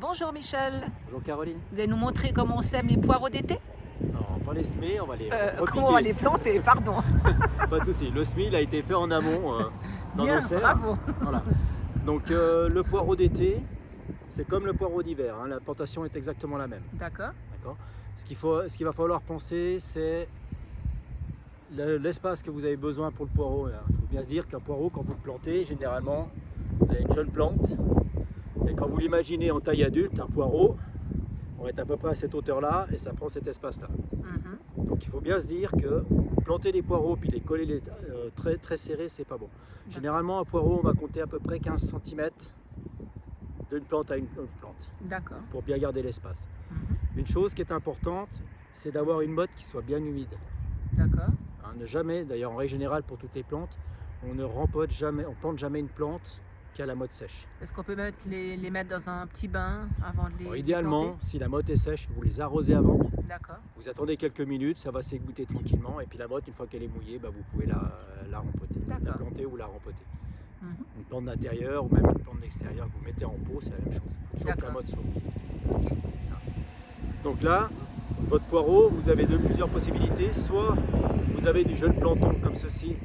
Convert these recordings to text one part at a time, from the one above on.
Bonjour Michel, Bonjour Caroline. vous allez nous montrer comment on sème les poireaux d'été? Non, pas les semer, on va les Comment on va les repiquer. planter, pardon. Pas de souci. Le semis il a été fait en amont dans Bien, nos serres. bravo. Voilà. Donc le poireau d'été, c'est comme le poireau d'hiver, hein. La plantation est exactement la même. D'accord, D'accord. Ce qu'il va falloir penser, c'est l'espace que vous avez besoin pour le poireau. Il faut bien se dire qu'un poireau, quand vous le plantez, généralement, vous avez une jeune plante. Et quand vous l'imaginez en taille adulte, un poireau, on va être à peu près à cette hauteur-là et ça prend cet espace-là. Donc il faut bien se dire que planter des poireaux puis les coller très, très serrés, c'est pas bon. Généralement, un poireau, on va compter à peu près 15 cm d'une plante à une autre plante d'accord. pour bien garder l'espace. Une chose qui est importante, c'est d'avoir une motte qui soit bien humide. D'accord. Hein, ne jamais, d'ailleurs en règle générale pour toutes les plantes, on ne rempote jamais, on plante jamais une plante qui a la motte sèche. Est-ce qu'on peut les mettre dans un petit bain avant de les Alors, idéalement, planter? si la motte est sèche, vous les arrosez avant. D'accord, Vous attendez quelques minutes, ça va s'égoutter tranquillement et puis la motte, une fois qu'elle est mouillée, vous pouvez la rempoter, la D'accord. planter ou la rempoter. Une plante d'intérieur ou même une plante d'extérieur que vous mettez en pot, c'est la même chose. Il faut toujours que la D'accord. motte soit mouillée. ok. Donc là, votre poireau, vous avez plusieurs possibilités. Soit vous avez du jeune planton comme ceci,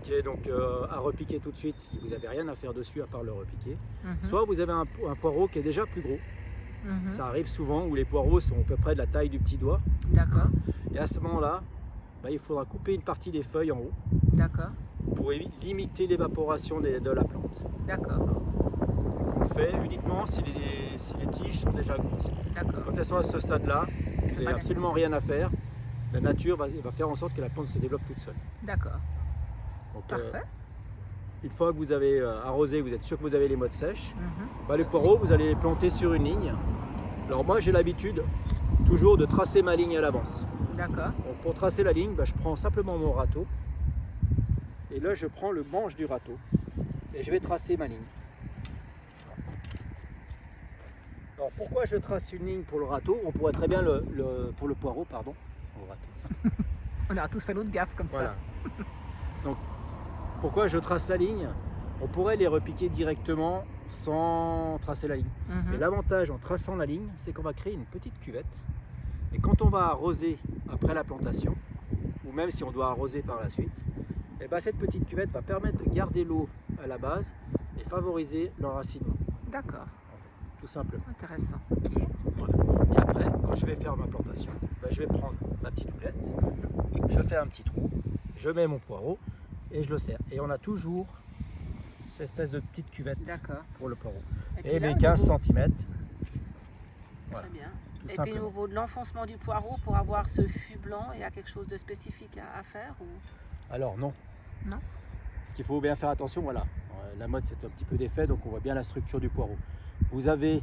qui est donc à repiquer tout de suite, vous n'avez rien à faire dessus à part le repiquer. Soit vous avez un poireau qui est déjà plus gros. Ça arrive souvent où les poireaux sont à peu près de la taille du petit doigt. D'accord, Et à ce moment-là, il faudra couper une partie des feuilles en haut d'accord, pour limiter l'évaporation de la plante. d'accord, On le fait uniquement si les tiges sont déjà grosses. d'accord. Quand elles sont à ce stade-là, vous C'est n'avez pas absolument nécessaire. rien à faire. La nature va faire en sorte que la plante se développe toute seule. D'accord, Donc, parfait. une fois que vous avez arrosé, vous êtes sûr que vous avez les mottes sèches, les poireaux, vous allez les planter sur une ligne. Alors moi, j'ai l'habitude toujours de tracer ma ligne à l'avance. D'accord, Donc, pour tracer la ligne, je prends simplement mon râteau. Et là, je prends le manche du râteau. Et je vais tracer ma ligne. Alors, pourquoi je trace une ligne pour le râteau? On pourrait très bien pour le poireau, pardon. Au râteau. on a tous fait notre gaffe comme Voilà. ça. Donc, pourquoi je trace la ligne? On pourrait les repiquer directement sans tracer la ligne. Mais l'avantage en traçant la ligne, c'est qu'on va créer une petite cuvette. Et quand on va arroser après la plantation, ou même si on doit arroser par la suite, cette petite cuvette va permettre de garder l'eau à la base et favoriser l'enracinement, D'accord, tout simplement. intéressant. Ok. Voilà. Et après, quand je vais faire ma plantation, je vais prendre ma petite houlette, je fais un petit trou, je mets mon poireau et je le serre. Et on a toujours cette espèce de petite cuvette D'accord. pour le poireau. puis Et là, mes au 15 niveau- cm. Très bien. Tout Et puis simplement. au niveau de l'enfoncement du poireau, pour avoir ce fût blanc, il y a quelque chose de spécifique à faire ou... Alors non. Non. Ce qu'il faut bien faire attention, voilà. La mode c'est un petit peu d'effet, donc on voit bien la structure du poireau. Vous avez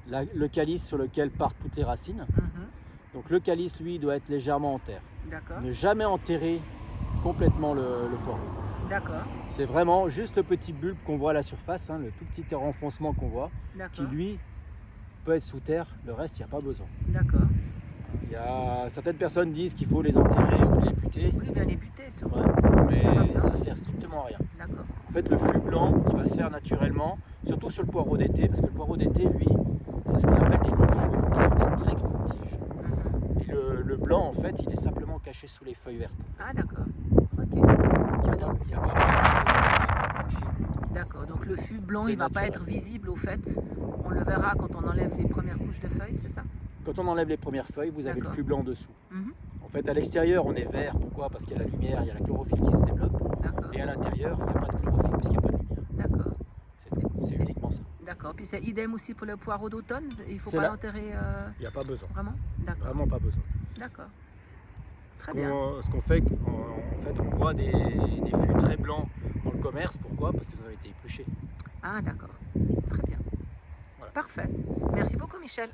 le calice sur lequel partent toutes les racines. Donc le calice, lui, doit être légèrement en terre. D'accord, Ne jamais enterrer complètement le poireau. d'accord, C'est vraiment juste le petit bulbe qu'on voit à la surface, le tout petit renfoncement qu'on voit, qui d'accord, lui peut être sous terre, le reste il n'y a pas besoin. d'accord. Il y a certaines personnes disent qu'il faut les enterrer ou les buter, Oui, bien les buter sur... ouais, mais ça sert strictement à rien. D'accord, En fait, le fût blanc, il va se faire naturellement, surtout sur le poireau d'été, parce que le poireau d'été, lui, c'est ce qu'on appelle des longs fûts, qui sont des très grandes tiges. Et le blanc, en fait, il est simplement caché sous les feuilles vertes. Ah d'accord, ok. Il n'y a pas besoin de blanchir. D'accord, donc le fût blanc, C'est il ne va pas naturel. être visible au fait. On le verra quand on enlève les premières couches de feuilles, c'est ça? Quand on enlève les premières feuilles, vous avez le D'accord. fût blanc dessous. Mhm. En fait, à l'extérieur, on est vert. Pourquoi? Parce qu'il y a la lumière, il y a la chlorophylle qui se développe. D'accord, Et à l'intérieur, il n'y a pas de chlorophylle parce qu'il n'y a pas de lumière. d'accord, C'est tout. C'est uniquement ça. d'accord. Puis c'est idem aussi pour le poireau d'automne? Il ne faut C'est pas là. l'enterrer Il n'y a pas besoin. vraiment? D'accord, Vraiment pas besoin. d'accord. Ce Très bien. qu'on fait, en fait, on voit des fûts très blancs dans le commerce. Pourquoi? Parce qu'ils ont été épluchés. Ah d'accord, très bien. Voilà. Parfait. Merci beaucoup Michel.